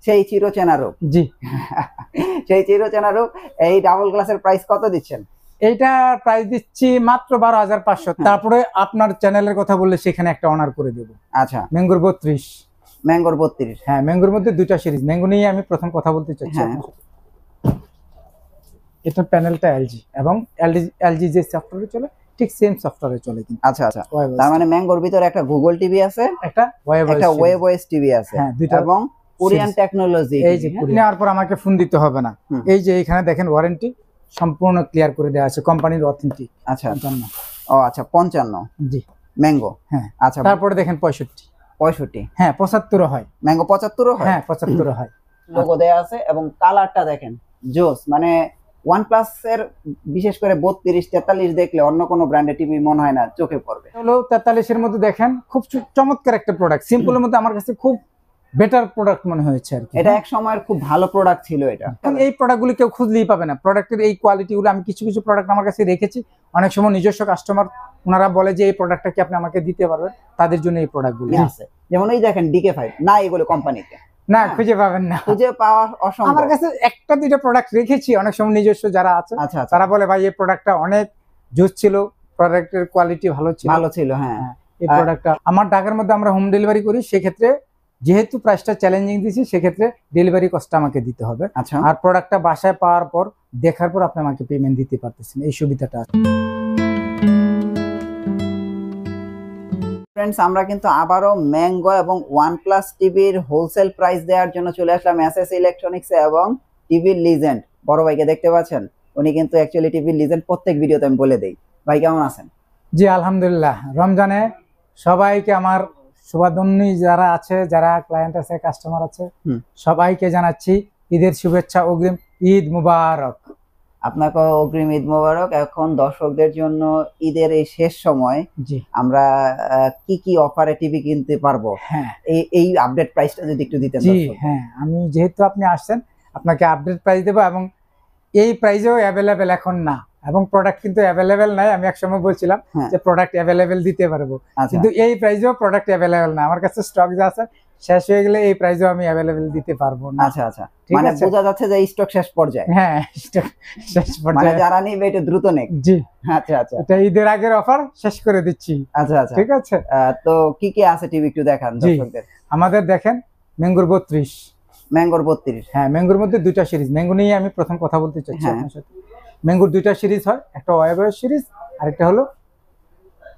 সেই চিরচেনা রূপ। জি সেই চিরচেনা রূপ। এই ডাবল গ্লাসের প্রাইস কত দিচ্ছেন? এইটা প্রাইস দিচ্ছি মাত্র 12,500। তারপরে আপনার চ্যানেলের কথা বললে সেখানে একটা অনার করে দেব। আচ্ছা, ম্যাঙ্গোর 32। ম্যাঙ্গোর 32। হ্যাঁ, ম্যাঙ্গোর মধ্যে দুইটা সিরিজ। ম্যাঙ্গো নিয়ে আমি প্রথম কথা বলতে চাচ্ছি। এটা প্যানেলটা এলজি এবং এলজি যে সফটওয়্যারে চলে ঠিক সেম সফটওয়্যারে চলে কিন্তু। আচ্ছা আচ্ছা, তার মানে ম্যাঙ্গোর ভিতরে একটা গুগল টিভি আছে, একটা ওয়েব ওএস টিভি আছে, হ্যাঁ দুইটা, এবং কোরিয়ান টেকনোলজি। এই যে নেওয়ার পর আমাকে ফোন দিতে হবে না। এই যে এখানে দেখেন ওয়ারেন্টি সম্পূর্ণ ক্লিয়ার করে দেওয়া আছে, কোম্পানির অথেন্টিক। আচ্ছা, 55। ও আচ্ছা, 55। জি ম্যাঙ্গো। হ্যাঁ আচ্ছা, তারপরে দেখেন 65। 65। হ্যাঁ 75 হয়। ম্যাঙ্গো 75 হয়। হ্যাঁ 75 হয়। লোগো দেয়া আছে এবং কালারটা দেখেন জোস। মানে OnePlus এর বিশেষ করে 32, 43 দেখলে অন্য কোনো ব্র্যান্ডের টিভি মনে হয় না চোখে পড়বে। হলো 43 এর মধ্যে দেখেন খুব চমৎকার একটা প্রোডাক্ট, সিম্পলের মধ্যে আমার কাছে খুব বেটার প্রোডাক্ট মনে হয়েছে আর কি। এটা এক সময়ের খুব ভালো প্রোডাক্ট ছিল এটা। এখন এই প্রোডাক্টগুলো কেউ খুঁজলেই পাবে না। প্রোডাক্টের এই কোয়ালিটিগুলো আমি কিছু কিছু প্রোডাক্ট আমার কাছে রেখেছি। অনেক সময় নিজস্ব কাস্টমার ওনারা বলে যে এই প্রোডাক্টটা কি আপনি আমাকে দিতে পারবেন, তাদের জন্য এই প্রোডাক্টগুলো আছে। যেমন এই দেখেন DK5 না, এগুলো কোম্পানিতে না, খুঁজে পাবেন না, খুঁজে পাওয়া অসম্ভব। আমার কাছে একটা দুইটা প্রোডাক্ট রেখেছি। অনেক সময় নিজস্ব যারা আছে তারা বলে ভাই এই প্রোডাক্টটা অনেক জোস ছিল, প্রোডাক্টের কোয়ালিটি ভালো ছিল। হ্যাঁ, এই প্রোডাক্টটা আমার ঢাকার মধ্যে আমরা হোম ডেলিভারি করি, সেক্ষেত্রে যেহেতু প্রাইসটা চ্যালেঞ্জিং দিচ্ছি সেক্ষেত্রে ডেলিভারি কস্টটা আমাকে দিতে হবে। আচ্ছা, আর প্রোডাক্টটা বাসায় পাওয়ার পর দেখার পর আপনি আমাকে পেমেন্ট দিতে পারতেছেন, এই সুবিধাটা আছে। ফ্রেন্ডস, আমরা কিন্তু আবারও ম্যাঙ্গো এবং OnePlus টিভির হোলসেল প্রাইস দেওয়ার জন্য চলে আসলাম এসএস ইলেকট্রনিক্সে এবং টিভির লিজেন্ড বড় ভাইকে দেখতে পাচ্ছেন। উনি কিন্তু অ্যাকচুয়ালি টিভির লিজেন্ড, প্রত্যেক ভিডিওতে আমি বলে দেই। ভাই কেমন আছেন? জি আলহামদুলিল্লাহ। রমজানে সবাইকে আমার শুভাকামনা, যারা আছে, যারা ক্লায়েন্ট আছে, কাস্টমার আছে, সবাইকে জানাচ্ছি ঈদের শুভেচ্ছা, অগ্রিম ঈদ মুবারক। আপনাকে অগ্রিম ঈদ মুবারক। এখন দর্শকদের জন্য ঈদের এই শেষ সময় আমরা কি কি অফারে টিভি কিনতে পারবো, হ্যাঁ এই আপডেট প্রাইসটা যদি একটু দিতেন। জি হ্যাঁ, আমি যেহেতু আপনি আসছেন আপনাকে আপডেট প্রাইস দেবো, এবং এই প্রাইসেও অ্যাভেলেবেল এখন না, এবং প্রোডাক্ট কিন্তু অ্যাভেলেবেল নাই। আমি একসময় বলছিলাম যে প্রোডাক্ট অ্যাভেলেবেল দিতে পারবো, কিন্তু এই প্রাইসেও প্রোডাক্ট অ্যাভেলেবেল না। আমার কাছে স্টক যা আছে শেষ হয়ে গেলে এই প্রাইসেও আমি অ্যাভেলেবেল দিতে পারবো না। আচ্ছা আচ্ছা, মানে বোঝা যাচ্ছে যে স্টক শেষ পর্যায়ে। হ্যাঁ, স্টক শেষ পর্যায়ে, মানে যারা নিবে এটা দ্রুত নেক। জি আচ্ছা আচ্ছা, এটা ঈদের আগের অফার শেষ করে দিচ্ছি। আচ্ছা আচ্ছা, ঠিক আছে। তো কি কি আছে টিভি একটু দেখান দর্শকদের। আমাদের দেখেন ম্যাঙ্গোর 32। ম্যাঙ্গোর 32। হ্যাঁ, ম্যাঙ্গোর মধ্যে দুইটা সিরিজ। ম্যাঙ্গো নিয়ে আমি প্রথম কথা বলতে চাচ্ছি আপনার সাথে। ম্যাঙ্গোর দুইটা সিরিজ হয়, একটা ওয়েবওয়েস সিরিজ আর একটা হলো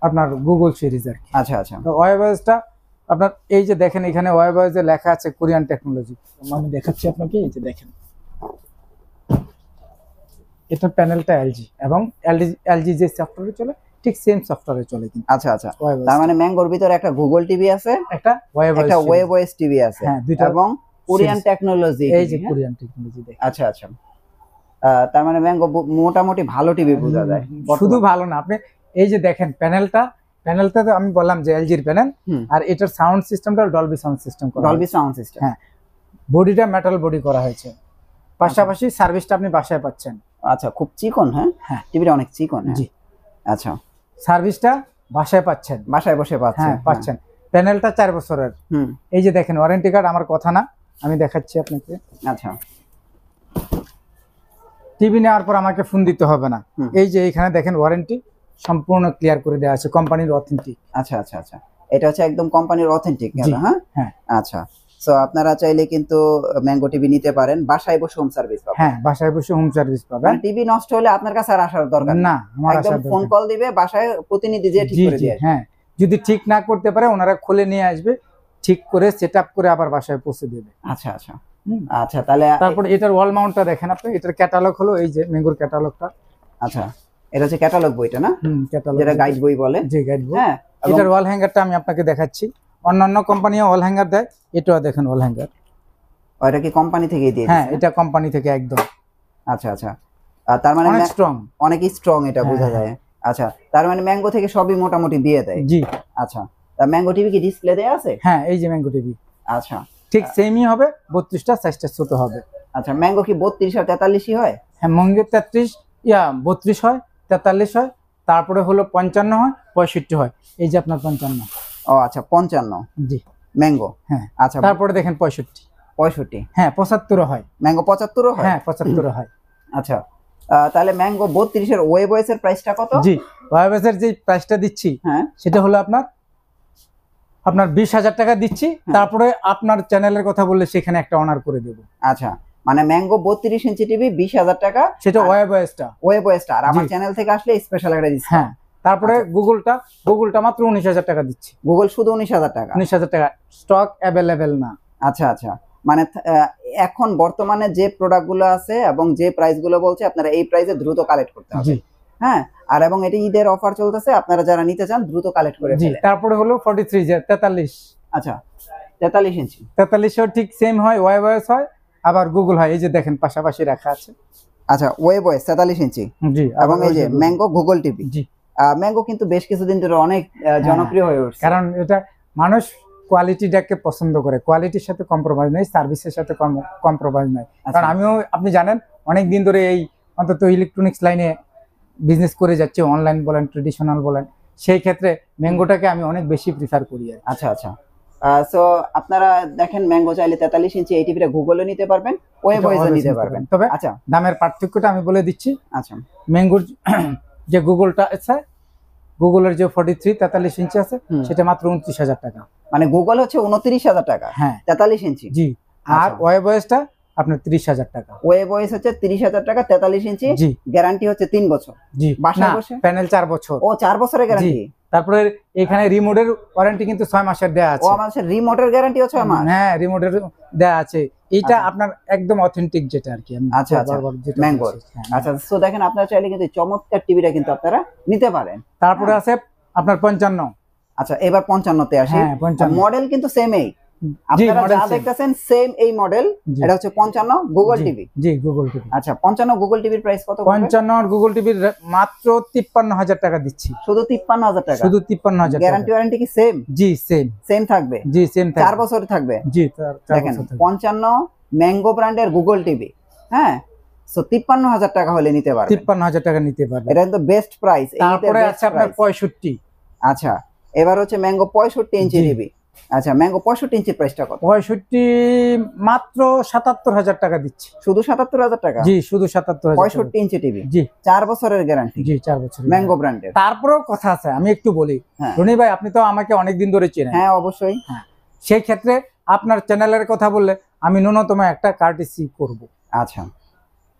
আপনার গুগল সিরিজ আর কি। আচ্ছা আচ্ছা, তো ওয়েবওয়েসটা আপনার এই যে দেখেন এখানে ওয়েবওয়েসে লেখা আছে কোরিয়ান টেকনোলজি। আমি দেখাচ্ছি আপনাকে, এই যে দেখেন এটা প্যানেলটা এলজি এবং এলজি যে সফটওয়্যারে চলে ঠিক সেম সফটওয়্যারে চলে কিন্তু। আচ্ছা আচ্ছা, তার মানে ম্যাঙ্গোর ভিতরে একটা গুগল টিভি আছে, একটা ওয়েব ওএস টিভি আছে, হ্যাঁ দুইটা, এবং কোরিয়ান টেকনোলজি। এই যে কোরিয়ান টেকনোলজি দেখেন। আচ্ছা আচ্ছা, তার মানে ম্যাঙ্গো মোটামুটি ভালো টিভি বোঝা যায়। শুধু ভালো না, আপনি এই যে দেখেন প্যানেলটা তো আমি বললাম যে এলজির প্যানেল, আর এটার সাউন্ড সিস্টেমটা ডলবি সাউন্ড সিস্টেম করা, ডলবি সাউন্ড সিস্টেম। হ্যাঁ, বডিটা মেটাল বডি করা হয়েছে, পাশাপাশি সার্ভিসটা আপনি বাসায় পাচ্ছেন। আচ্ছা, খুব চিকন। হ্যাঁ, টিভিটা অনেক চিকন। জি আচ্ছা, সার্ভিসটা বাসায় পাচ্ছেন, বাসায় বসে পাচ্ছেন। হ্যাঁ পাচ্ছেন। প্যানেলটা 4 বছরের। এই যে দেখেন ওয়ারেন্টি কার্ড, আমার কথা না, আমি দেখাচ্ছি আপনাকে। আচ্ছা, টিভি নেওয়ার পর আমাকে ফোন দিতে হবে না। এই যে এখানে দেখেন ওয়ারেন্টি সম্পূর্ণ ক্লিয়ার করে দেওয়া আছে, কোম্পানির অথেন্টিক। আচ্ছা আচ্ছা আচ্ছা, এটা হচ্ছে একদম কোম্পানির অথেন্টিক। হ্যাঁ হ্যাঁ, আচ্ছা। সো আপনারা চাইলে কিন্তু ম্যাঙ্গো টিভি নিতে পারেন, বাসায় বসে হোম সার্ভিস পাবেন। হ্যাঁ, বাসায় বসে হোম সার্ভিস পাবেন। টিভি নষ্ট হলে আপনার কাছে আর আসার দরকার না, আমার একদম ফোন কল দিবে, বাসায় প্রতিনিধি দিয়ে ঠিক করে দিয়ে। হ্যাঁ, যদি ঠিক না করতে পারে ওনারা খুলে নিয়ে আসবে, ঠিক করে সেটআপ করে আবার বাসায় পৌঁছে দেবে। আচ্ছা আচ্ছা আচ্ছা, তাহলে তারপর এটার ওয়াল মাউন্টটা দেখেন আপনি, এটার ক্যাটালগ হলো এই যে ম্যাঙ্গোর ক্যাটালগটা। আচ্ছা, এটা হচ্ছে ক্যাটালগ বইটা না? ক্যাটালগ, যেটা গাইড বই বলে। জি, গাইড বই। হ্যাঁ, এটার ওয়াল হ্যাঙ্গারটা আমি আপনাকে দেখাচ্ছি। অন্যান্য কোম্পানিও ওয়াল হ্যাঙ্গার দেয়, এটাও দেখেন ওয়াল হ্যাঙ্গার। ওটা কি কোম্পানি থেকেই দিয়ে? হ্যাঁ, এটা কোম্পানি থেকে একদম। আচ্ছা আচ্ছা, তার মানে অনেক স্ট্রং, অনেক স্ট্রং, এটা বোঝা যায়। আচ্ছা, তার মানে ম্যাঙ্গো থেকে সবই মোটামুটি দিয়ে দেয়। জি। আচ্ছা, তা ম্যাঙ্গো টিভি কি ডিসপ্লে দেয়া আছে? হ্যাঁ, এই যে ম্যাঙ্গো টিভি। আচ্ছা, ঠিক সেমই হবে, 32টা সাইজটা ছোট হবে। আচ্ছা, ম্যাঙ্গো কি 32 আর 43 হয়? হ্যাঁ, ম্যাঙ্গো 32 হয়, 43 হয়, তারপরে হলো 55 হয়, 65 হয়। এই যে আপনার 55। ও আচ্ছা, 55। জি, ম্যাঙ্গো। হ্যাঁ, আচ্ছা, তারপরে দেখেন 65। 65, হ্যাঁ 75 হয়, ম্যাঙ্গো 75 হয়। হ্যাঁ 75 হয়। আচ্ছা, তাহলে ম্যাঙ্গো 32 এর ওয়েব ওএস এর প্রাইসটা কত? জি, ওয়েবএসের যে প্রাইসটা দিচ্ছি হ্যাঁ, সেটা হলো আপনার 20,000 টাকা দিচ্ছি, তারপরে আপনার চ্যানেলের কথা বললে সেখানে একটা অনার করে দেব। আচ্ছা, মানে ম্যাঙ্গো 32 ইঞ্চি টিভি 20,000 টাকা, সেটা ওয়েবএসটা, ওয়েব ওএসটা, আর আমার জি। চ্যানেল থেকে আসলে স্পেশাল একটা ডিসকাউন্ট। হ্যাঁ, তারপরে গুগলটা মাত্র 19,000 টাকা দিচ্ছি। গুগল শুধু 19,000 টাকা। 19,000 টাকা, স্টক অ্যাভেলেবেল না। আচ্ছা আচ্ছা, মানে এখন বর্তমানে যে প্রোডাক্টগুলো আছে এবং যে প্রাইসগুলো বলছে আপনারা এই প্রাইসে দ্রুত কালেক্ট করতে হবে। জি, হ্যাঁ, আর এবং এটা ঈদের অফার চলতেছে, আপনারা যারা নিতে চান দ্রুত কালেক্ট করে জি। ফেলেন। তারপরে হলো 43 যে 43, আচ্ছা, 43 ইঞ্চি। 43ও ঠিক সেম হয়, ওয়েবএস হয়, আবার গুগল হয়। এই যে দেখেন পাশাপাশি রাখা আছে। আচ্ছা, ওয়েব ওএস 43 ইঞ্চি, জি, এবং এই যে ম্যাঙ্গো গুগল টিভি। জি, ম্যাঙ্গো কিন্তু বেশ কিছুদিন ধরে অনেক জনপ্রিয় হয়ে উঠছে, কারণ এটা মানুষ কোয়ালিটিটাকে পছন্দ করে, কোয়ালিটির সাথে কম্প্রোমাইজ নেই, সার্ভিসের সাথে কম্প্রোমাইজ নেই। কারণ আমিও, আপনি জানেন, অনেক দিন ধরে এই অন্তত ইলেকট্রনিক্স লাইনে বিজনেস করে যাচ্ছি, অনলাইন বলেন, ট্রেডিশনাল বলেন, সেই ক্ষেত্রে ম্যাঙ্গোটাকে আমি অনেক বেশি প্রিফার করি আর কি। আচ্ছা আচ্ছা, সো আপনারা দেখেন ম্যাঙ্গো চাইলে 43 ইঞ্চি এই টিভিটা গুগলে নিতে পারবেন, ওয়েব ওএসে নিতে পারবেন। তবে আচ্ছা, দামের পার্থক্যটা আমি বলে দিচ্ছি। আচ্ছা, ম্যাঙ্গোর যে গুগলটা আছে, গুগলের যে 43 ইঞ্চি আছে, সেটা মাত্র 29,000 টাকা। মানে গুগল হচ্ছে 29,000 টাকা, হ্যাঁ 43 ইঞ্চি। জি, আর আচ্ছা। ওয়েবএসটা আপনার 30,000 টাকা। ওয়েব ওএস হচ্ছে 30,000 টাকা, 43 ইঞ্চি। জি, গ্যারান্টি হচ্ছে 3 বছর। জি, বাসায় বসে প্যানেল 4 বছর। ও 4 বছরের গ্যারান্টি। তারপরে এখানে রিমোটের ওয়ারেন্টি কিন্তু 6 মাসের দেয়া ও আছে। আমার কাছে রিমোটের গ্যারান্টিও 6 মাস। হ্যাঁ, রিমোটের দেয়া আছে। এটা আচ্ছা। আপনার একদম অথেন্টিক যেটা আর কি, আমি আচ্ছা আচ্ছা, বারবার যেটা ম্যাঙ্গো। বলছি। হ্যাঁ। আচ্ছা, সো দেখেন আপনারা চাইলে কিন্তু এই চমৎকার টিভিটা কিন্তু আপনারা নিতে পারেন। তারপরে আছে আপনার 55। আচ্ছা, এবার 55 তে আসি। হ্যাঁ 55, মডেল কিন্তু সেম এই, জি, আপনারা মডেল যা সেম। দেখতেছেন সেম এই মডেল। জি। এটা হচ্ছে 55 গুগল জি, টিভি। জি, গুগল টিভি। আচ্ছা, 55 গুগল টিভির প্রাইস কত? 55 আর গুগল টিভির মাত্র 53,000 টাকা দিচ্ছি। শুধু 53,000 টাকা। শুধু 53,000 টাকা। গ্যারান্টি ওয়ারেন্টি কি সেম? জি, সেম। সেম থাকবে। জি, সেম 4 বছর থাকবে। জি, দেখেন 55 ম্যাঙ্গো ব্র্যান্ডের গুগল টিভি। হ্যাঁ, সো 53,000 টাকা হলে নিতে পারবেন। 53,000 টাকা নিতে পারবেন। এটা কিন্তু বেস্ট প্রাইস। তারপরে আছে আপনার 65। আচ্ছা, এবার হচ্ছে ম্যাঙ্গো 65 ইঞ্চি জি। টিভি। আচ্ছা, ম্যাঙ্গো 65 ইঞ্চির প্রাইসটা কত? 65 মাত্র 77,000 টাকা দিচ্ছি। শুধু 77,000 টাকা? জি, শুধু 77,000। 65 ইঞ্চি টিভি, জি, 4 বছরের গ্যারান্টি। জি, 4 বছর ম্যাঙ্গো ব্র্যান্ডের। তারপরেও কথা আছে, আমি একটু বলি। হ্যাঁ। রনি ভাই, আপনি তো আমাকে অনেকদিন ধরে চেনেন। হ্যাঁ, অবশ্যই। হ্যাঁ, সেই ক্ষেত্রে আপনার চ্যানেলের কথা বললে আমি ন্যূনতম একটা কার্টিসি করব। আচ্ছা,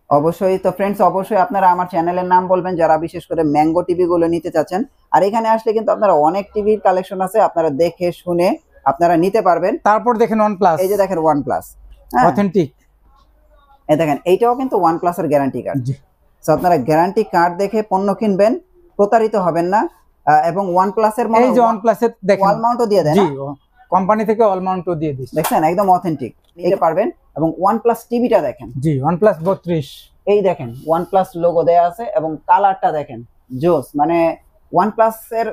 অবশ্যই। তো ফ্রেন্ডস, অবশ্যই আপনারা আমার চ্যানেলের নাম বলবেন যারা বিশেষ করে ম্যাঙ্গো টিভি গুলো নিতে চাচ্ছেন। আর এখানে আসলে কিন্তু আপনারা অনেক টিভির কালেকশন আছে, আপনারা দেখে শুনে আপনারা নিতে পারবেন। তারপর দেখেন OnePlus, এই যে দেখেন OnePlus, অথেন্টিক। এই দেখেন এইটাও কিন্তু OnePlus এর গ্যারান্টি কার্ড। জি, সো আপনারা গ্যারান্টি কার্ড দেখে পণ্য কিনবেন, প্রতারিত হবেন না। এবং OnePlus এর এই যে OnePlus এর দেখেন ওয়াল মাউন্টও দিয়ে দেন। জি, কোম্পানি থেকে ওয়াল মাউন্টও দিয়ে দিচ্ছে। দেখছেন, একদম অথেন্টিক নিতে পারবেন। এবং OnePlus টিভিটা দেখেন, জি, OnePlus 32। এই দেখেন OnePlus লোগো দেয়া আছে এবং কালারটা দেখেন জোস। মানে OnePlus এর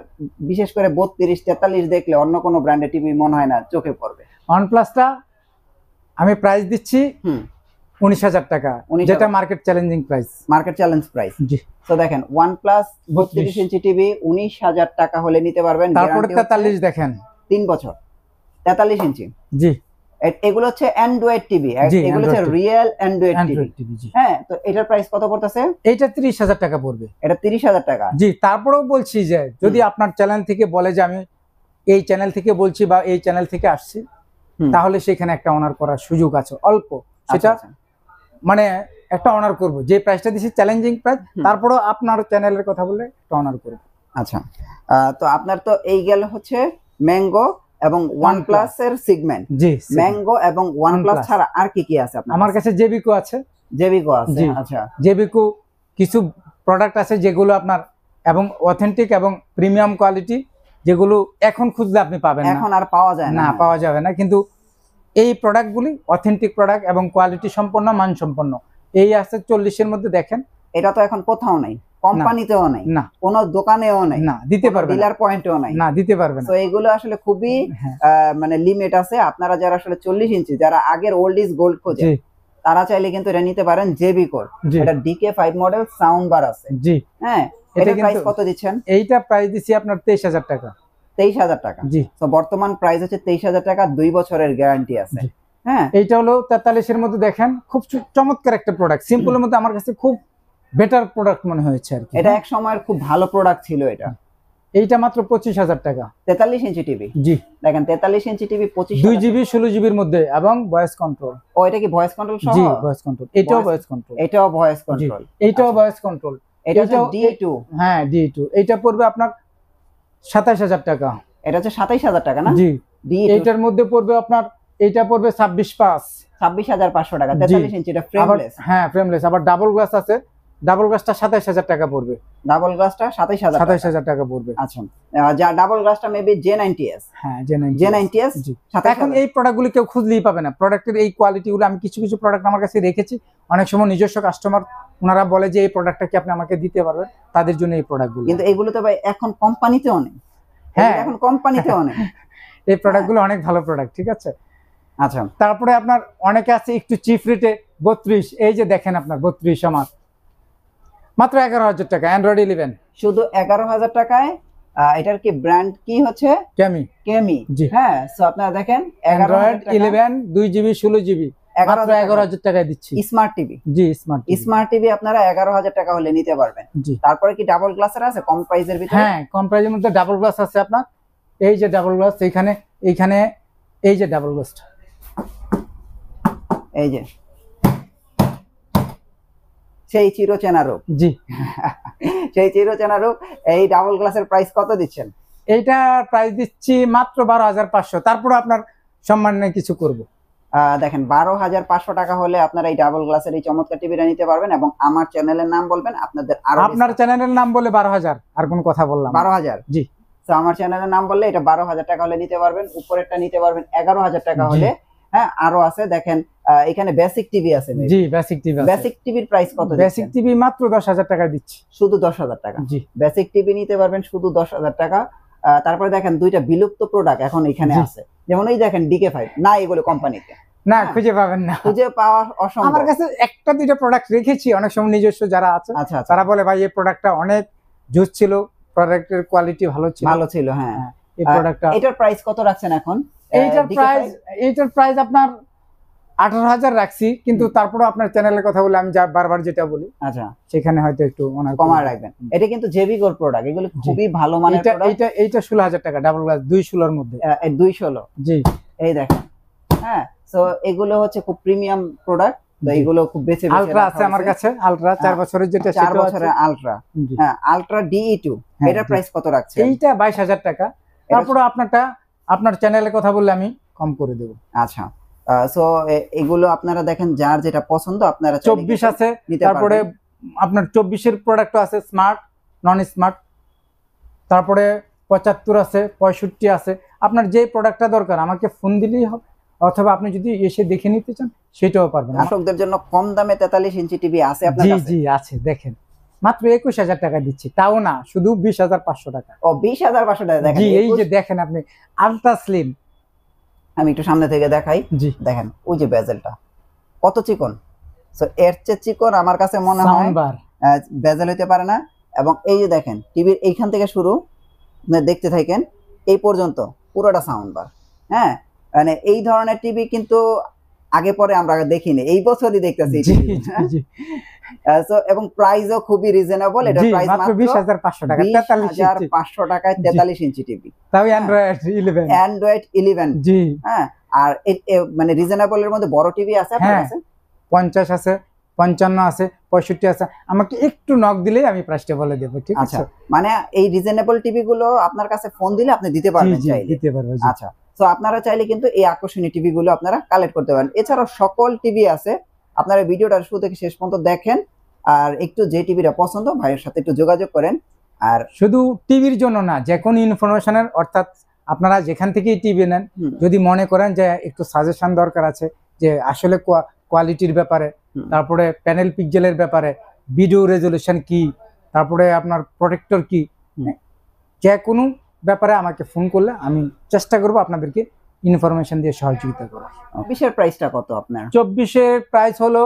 বিশেষ করে 32, 43 দেখলে অন্য কোনো ব্র্যান্ডের টিভি মনে হয় না চোখে পড়বে। OnePlusটা আমি প্রাইস দিচ্ছি 19,000 টাকা, 19,000 যেটা market challenging price. Market challenge price. জি, তো দেখেন OnePlus 32 ইঞ্চি টিভি 19,000 টাকা হলে নিতে পারবেন। তারপরে Guarantee হচ্ছে 43 দেখেন। 3 বছর। 43 ইঞ্চি। জি, এগুলো হচ্ছে অ্যান্ড্রয়েড টিভি, জি, এগুলো হচ্ছে Android real Android TV. Android TV. জি, হ্যাঁ, তো এটার প্রাইস কত পড়তেছে? এইটা 30,000 টাকা পড়বে। এটা 30,000 টাকা। জি, তারপরেও বলছি যে যদি আপনার চ্যানেল থেকে বলে যে আমি এই চ্যানেল থেকে বলছি বা এই চ্যানেল থেকে আসছি, তাহলে সেখানে একটা অনার করার সুযোগ আছে অল্প। সেটা আচ্ছা, মানে একটা অনার করব, যে প্রাইসটা দিছি চ্যালেঞ্জিং প্রাইস, তারপরেও আপনার চ্যানেলের কথা বলে একটা অনার করব। আচ্ছা, তো আপনার তো এই গেল হচ্ছে ম্যাঙ্গো এবং OnePlus এর সেগমেন্ট। জি, ম্যাঙ্গো এবং OnePlus ছাড়া আর কি কি আছে আপনার? আমার কাছে জেবিকো আছে। জেবিকো আছে। জি। আচ্ছা, জেবিকো কিছু প্রোডাক্ট আছে যেগুলো আপনার এবং অথেন্টিক এবং প্রিমিয়াম কোয়ালিটি, যেগুলো এখন খুঁজলে আপনি পাবেন না, এখন আর পাওয়া যায় না পাওয়া যাবে না। কিন্তু এই প্রোডাক্টগুলি অথেন্টিক প্রোডাক্ট এবং কোয়ালিটি সম্পন্ন, মানসম্পন্ন। এই আছে 40-এর মধ্যে দেখেন। এটা তো এখন কোথাও নাই, কোম্পানিতেও নাই, না, কোনো দোকানেও নাই, না দিতে পারবে না, ডিলার পয়েন্টেও নাই, না দিতে পারবে না। তো এগুলো আসলে খুবই হ্যাঁ, মানে লিমিট আছে। আপনারা যারা আসলে 40 ইঞ্চি, যারা আগের ওল্ড ইজ গোল্ড খোঁজে, জি, তারা চাইলে কিন্তু এটা নিতে পারেন। জেবিকোর জি, এটা DK5 মডেল সাউন্ড বার আছে। জি। হ্যাঁ, এটা এটা প্রাইস কিন্তু কত দিচ্ছেন? এইটা প্রাইস দিছি আপনার 23,000 টাকা। 23,000 টাকা। জি, তো বর্তমান প্রাইস হচ্ছে 23,000 টাকা, 2 বছরের গ্যারান্টি আছে। জি। হ্যাঁ এইটা হলো 43 এর মধ্যে দেখেন খুব চমৎকার একটা প্রোডাক্ট, সিম্পলের মধ্যে আমার কাছে খুব বেটার প্রোডাক্ট মনে হয়েছে আর কি। এটা এক সময়ের খুব ভালো প্রোডাক্ট ছিল এটা। এইটা মাত্র 25,000 টাকা। 43 ইঞ্চি টিভি, জি দেখেন 43 ইঞ্চি টিভি 25, 2 জিবি 16 জিবির মধ্যে এবং ভয়েস কন্ট্রোল। ও এটা কি ভয়েস কন্ট্রোল সহ? জি ভয়েস কন্ট্রোল, এটাও ভয়েস কন্ট্রোল, এটাও ভয়েস কন্ট্রোল, এইটাও ভয়েস কন্ট্রোল। এটা হচ্ছে D2, হ্যাঁ D2। এটা পড়বে আপনার 27,000 টাকা। এটা হচ্ছে 27,000 টাকা না? জি D2 এইটার মধ্যে পড়বে আপনার, এইটা পড়বে 26,500, 26,500 টাকা। 43 ইঞ্চি, এটা ফ্রেমলেস। হ্যাঁ ফ্রেমলেস, আবার ডাবল গ্লাস আছে, ডাবল গ্লাসটা 27,000 টাকা পড়বে। ডাবল গ্লাসটা 27,000 টাকা পড়বে। আচ্ছা, যা ডাবল গ্লাসটা মেবি J90s। হ্যাঁ J90s। এখন এই প্রোডাক্টগুলো কেউ খুঁজলেই পাবে না, প্রোডাক্টের এই কোয়ালিটিগুলো। আমি কিছু কিছু প্রোডাক্ট আমার কাছে রেখেছি, অনেক সময় নিজস্ব কাস্টমার ওনারা বলে যে এই প্রোডাক্টটা কি আপনি আমাকে দিতে পারবেন, তাদের জন্য এই প্রোডাক্টগুলো। কিন্তু এগুলো তো ভাই এখন কোম্পানিতেও নেই। হ্যাঁ এখন কোম্পানিতেও নেই। এই প্রোডাক্টগুলো অনেক ভালো প্রোডাক্ট, ঠিক আছে। আচ্ছা, তারপরে আপনার অনেকে আছে একটু চিপ রেটে 32, এই যে দেখেন আপনার 32 আমার মাত্র 11,000 টাকা, অ্যান্ড্রয়েড 11, শুধু 11,000 টাকায়। এটার কি ব্র্যান্ড কি হচ্ছে? কেমি। জি হ্যাঁ, সো আপনারা দেখেন অ্যান্ড্রয়েড 11 2 জিবি 16 জিবি মাত্র 11,000 টাকায় দিচ্ছি। Smart TV. জি স্মার্ট টিভি আপনারা 11,000 টাকা হলে নিতে পারবেন। জি তারপরে কি ডাবল গ্লাসের আছে কম প্রাইসের ভিতরে? হ্যাঁ কম প্রাইসের মধ্যে ডাবল গ্লাস আছে আপনার, এই যে ডাবল গ্লাস, এইখানে এই যে ডাবল গ্লাসটা, এই যে সেই চিরচেনা রূপ। জি সেই চিরচেনা রূপ। এই ডাবল গ্লাসের প্রাইস কত দিচ্ছেন? এইটা প্রাইস দিচ্ছি মাত্র 12,500। তারপরে আপনার সম্মানে কিছু করব। দেখেন 12,500 টাকা হলে আপনারা এই ডাবল গ্লাসের এই চমৎকার টিভিটা নিতে পারবেন। এবং আমার চ্যানেলের নাম বলবেন, আপনাদের আরো আপনার চ্যানেলের নাম বলে 12,000, আর কোন কথা বললাম? 12,000। জি, তো আমার চ্যানেলের নাম বললে এটা 12,000 টাকা হলে নিতে পারবেন। উপরেরটা নিতে পারবেন 11,000 টাকা হলে। হ্যাঁ আরো আছে, দেখেন এখানে বেসিক টিভি আছে। জি বেসিক টিভি। বেসিক টিভির প্রাইস কত? বেসিক টিভি মাত্র 10,000 টাকা দিচ্ছি, শুধু 10,000 টাকা। জি বেসিক টিভি নিতে পারবেন শুধু 10,000 টাকা। তারপরে দেখেন দুইটা বিলুপ্ত প্রোডাক্ট এখন এখানে আছে, যেমন এই দেখেন DK5 না, এগুলো কোম্পানিতে না, খুঁজে পাবেন না, খুঁজে পাওয়া অসম্ভব। আমার কাছে একটা দুইটা প্রোডাক্ট রেখেছি, অনেক সময় নিজস্ব যারা আছে তারা বলে ভাই এই প্রোডাক্টটা অনেক জুস ছিল, প্রোডাক্টের কোয়ালিটি ভালো ছিল। হ্যাঁ এই প্রোডাক্টটা। এটার প্রাইস কত রাখছেন এখন? এইটার প্রাইস আপনার 18,000 রাখছি, কিন্তু তারপরে আপনার চ্যানেলের কথা বলে আমি বারবার যেটা বলি, আচ্ছা সেখানে হয়তো একটু কমায় রাখবেন। এটা কিন্তু জেবি গোল্ড প্রোডাক্ট, এগুলো খুবই ভালো মানের প্রোডাক্ট। এইটা 16,000 টাকা ডাবল গ্লাস 216 এর মধ্যে। 216। জি এই দেখেন। হ্যাঁ, সো এগুলো হচ্ছে খুব প্রিমিয়াম প্রোডাক্ট। তো এগুলো খুব বেঁচে আলট্রা আছে আমার কাছে, আলট্রা 4 বছরের যেটা, 4 বছরের আলট্রা। হ্যাঁ আলট্রা DE2, এটার প্রাইস কত রাখছেন? এইটা 22,000 টাকা। তারপরে আপনার চ্যানেলের কথা বললে আমি কম করে দেব। আচ্ছা, সো এগুলো আপনারা দেখেন যার যেটা পছন্দ আপনারা 24 আছে, তারপরে আপনার 24 এর প্রোডাক্ট আছে, স্মার্ট নন স্মার্ট, তারপরে 75 আছে, 65 আছে। আপনার যে প্রোডাক্টটা দরকার আমাকে ফোন দিলেই হবে, অথবা আপনি যদি এসে দেখে নিতে চান সেটাও পারবেন। দর্শকদের জন্য কম দামে 43 ইঞ্চি টিভি আছে আপনার কাছে? জি আছে, দেখেন মাত্র 21,000 টাকা দিচ্ছি, তাও না শুধু 20,500 টাকা। ও 20,500 টাকা। দেখেন এই যে দেখেন আপনি আলট্রা স্লিম, আমি একটু সামনে থেকে দেখাই। জি দেখেন ওই যে বেজেলটা কত চিকন। সো এর চেয়ে চিকন আমার কাছে মনে হয় বেজেল হইতে পারে না। এবং এই যে দেখেন টিভির এইখান থেকে শুরু, দেখতে থাকেন এই পর্যন্ত পুরোটা সাউন্ড বার। হ্যাঁ মানে এই ধরনের টিভি কিন্তু আগে পরে আমরা দেখিনি, এই বছরই দেখতেছি। এবং প্রাইসও খুবই রিজনেবল। এটা প্রাইস মাত্র 20,500 টাকা, 20,500 টাকায় 43 ইঞ্চি টিভি, তাও অ্যান্ড্রয়েড 11। জি হ্যাঁ, আর মানে রিজনেবল এর মধ্যে বড় টিভি আছে আপনার কাছে? 50 আছে, 55 আছে, 65 আছে। আমাকে একটু নক দিলেই আমি প্রাইসটা বলে দেব, ঠিক আছে? মানে এই রিজনেবল টিভি গুলো আপনার কাছে ফোন দিলে আপনি দিতে পারবেন, চাইলে দিতে পারবেন। আচ্ছা, তো আপনারা চাইলে কিন্তু এই আকর্ষণীয় টিভি গুলো আপনারা কালেক্ট করতে পারেন। এছাড়াও সকল টিভি আছে, আপনারা ভিডিওটা শুরু থেকে শেষ পর্যন্ত দেখেন। আর একটু যে টিভিটা পছন্দ ভাইয়ের সাথে একটু যোগাযোগ করেন। আর শুধু টিভির জন্য না, যে কোনো ইনফরমেশনের, অর্থাৎ আপনারা যেখান থেকেই টিভি নেন, যদি মনে করেন যে একটু সাজেশন দরকার আছে, যে আসলে কোয়ালিটির ব্যাপারে, তারপরে প্যানেল পিক্সেলের ব্যাপারে, ভিডিও রেজলিউশন কি, তারপরে আপনার প্রোটেক্টর কি, যে কোনো ব্যাপারে আমাকে ফোন করলে আমি চেষ্টা করব আপনাদেরকে ইনফরমেশন দিয়ে সহযোগিতা করার। 24 এর প্রাইসটা কত আপনার? 24 এর প্রাইস হলো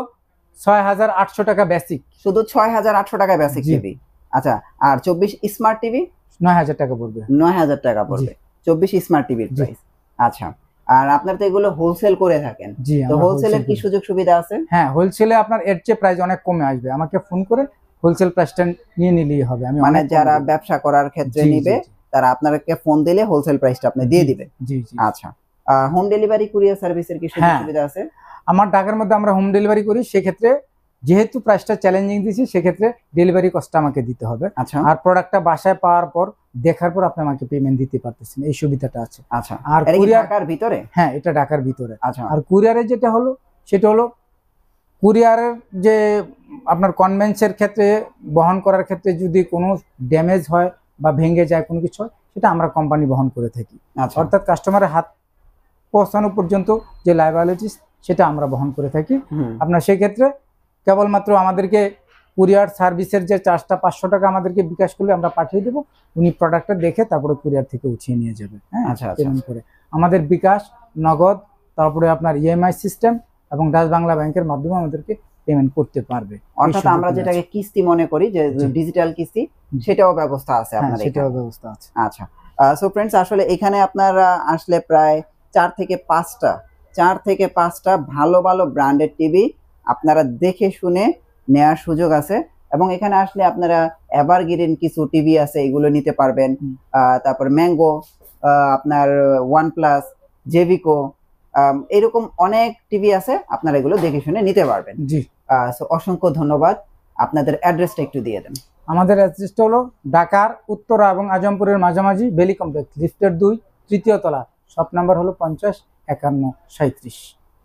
6,800 টাকা বেসিক, শুধু 6,800 টাকা বেসিক টিভি। আচ্ছা, আর 24 স্মার্ট টিভি 9,000 টাকা পড়বে। 9,000 টাকা পড়বে 24 স্মার্ট টিভির প্রাইস। আচ্ছা, আর আপনার তো এগুলো হোলসেল করে থাকেন, জি তো আমরা হোলসেলের wholesale কি করি। সুযোগ সুবিধা আছে? হ্যাঁ, হোলসেলে আপনার এর চেয়ে প্রাইস অনেক কমে আসবে, আমাকে ফোন করে হোলসেল প্রাইসটা নিয়ে নিলেই হবে, আমি মানে অনেক কমে যারা দেব। ব্যবসা করার ক্ষেত্রে জি, নিবে জি, তারা আপনাকে ফোন দিলে হোলসেল প্রাইসটা আপনি দিয়ে দিবেন। জি জি। আচ্ছা, হোম ডেলিভারি কুরিয়ার সার্ভিসের কি সুযোগ হ্যাঁ। সুবিধা আছে? আমার ঢাকার মধ্যে আমরা হোম ডেলিভারি করি, সেক্ষেত্রে যেহেতু প্রাইসটা চ্যালেঞ্জিং দিচ্ছি, সেক্ষেত্রে ডেলিভারি কস্টটা আমাকে দিতে হবে। আচ্ছা আর প্রোডাক্টটা বাসায় পাওয়ার পর দেখার পর আপনি আমাকে পেমেন্ট দিতে পারতেছেন, এই সুবিধাটা আছে। আচ্ছা, আর এটা কি কুরিয়ার, ঢাকার ভিতরে? হ্যাঁ এটা ঢাকার ভিতরে। আচ্ছা আর কুরিয়ারের যেটা হলো সেটা হলো কুরিয়ারের যে আপনার কনভেন্সের ক্ষেত্রে বহন করার ক্ষেত্রে যদি কোনো ড্যামেজ হয় বা ভেঙে যায় কোনো কিছু হয়, সেটা আমরা কোম্পানি বহন করে থাকি। আচ্ছা অর্থাৎ কাস্টমারের হাত পৌঁছানো পর্যন্ত যে লায়াবিলিটিস সেটা আমরা বহন করে থাকি। হুম, আপনার সেক্ষেত্রে কেবলমাত্র আমাদেরকে কুরিয়ার সার্ভিসের যে চার্জটা 500 টাকা আমাদেরকে বিকাশ করলে আমরা পাঠিয়ে দেবো, উনি প্রোডাক্টটা দেখে তারপরে কুরিয়ার থেকে উঠিয়ে নিয়ে যাবে। হ্যাঁ, আচ্ছা আচ্ছা পেমেন্ট করে আমাদের বিকাশ, নগদ, তারপরে আপনার ইএমআই সিস্টেম এবং ডাচ বাংলা ব্যাংকের মাধ্যমে আমাদেরকে পেমেন্ট করতে পারবে। অর্থাৎ আমরা যেটাকে কিস্তি মনে করি, যে জি। ডিজিটাল কিস্তি, সেটাও ব্যবস্থা আছে হ্যাঁ, আপনার সেটাও এখানে। ব্যবস্থা আছে। আচ্ছা, সো ফ্রেন্ডস, আসলে এখানে আপনারা আসলে প্রায় 4 থেকে 5টা ভালো ভালো ব্র্যান্ডেড টিভি আপনারা দেখে শুনে নেওয়ার সুযোগ আছে। এবং এখানে আসলে আপনারা এভারগ্রিন কিছু টিভি আছে, এগুলো নিতে পারবেন। হুম। তারপর ম্যাঙ্গো, আপনার ওয়ানপ্লাস, জেভিকো, এরকম অনেক টিভি আছে, আপনারা এগুলো দেখে শুনে নিতে পারবেন। জি, সো অসংখ্য ধন্যবাদ। আপনাদের অ্যাড্রেসটা একটু দিয়ে দেন। আমাদের অ্যাড্রেসটা হলো ঢাকার উত্তরা এবং আজমপুরের মাঝামাঝি বেলি কমপ্লেক্স, লিফটের 2, তৃতীয় তলা, শপ নাম্বার হলো 50 51 37।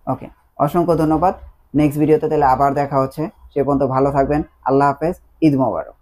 ওকে, অসংখ্য ধন্যবাদ। নেক্সট ভিডিওতে তাহলে আবার দেখা হচ্ছে। সে পর্যন্ত ভালো থাকবেন। আল্লাহ হাফেজ। ঈদ মোবারক।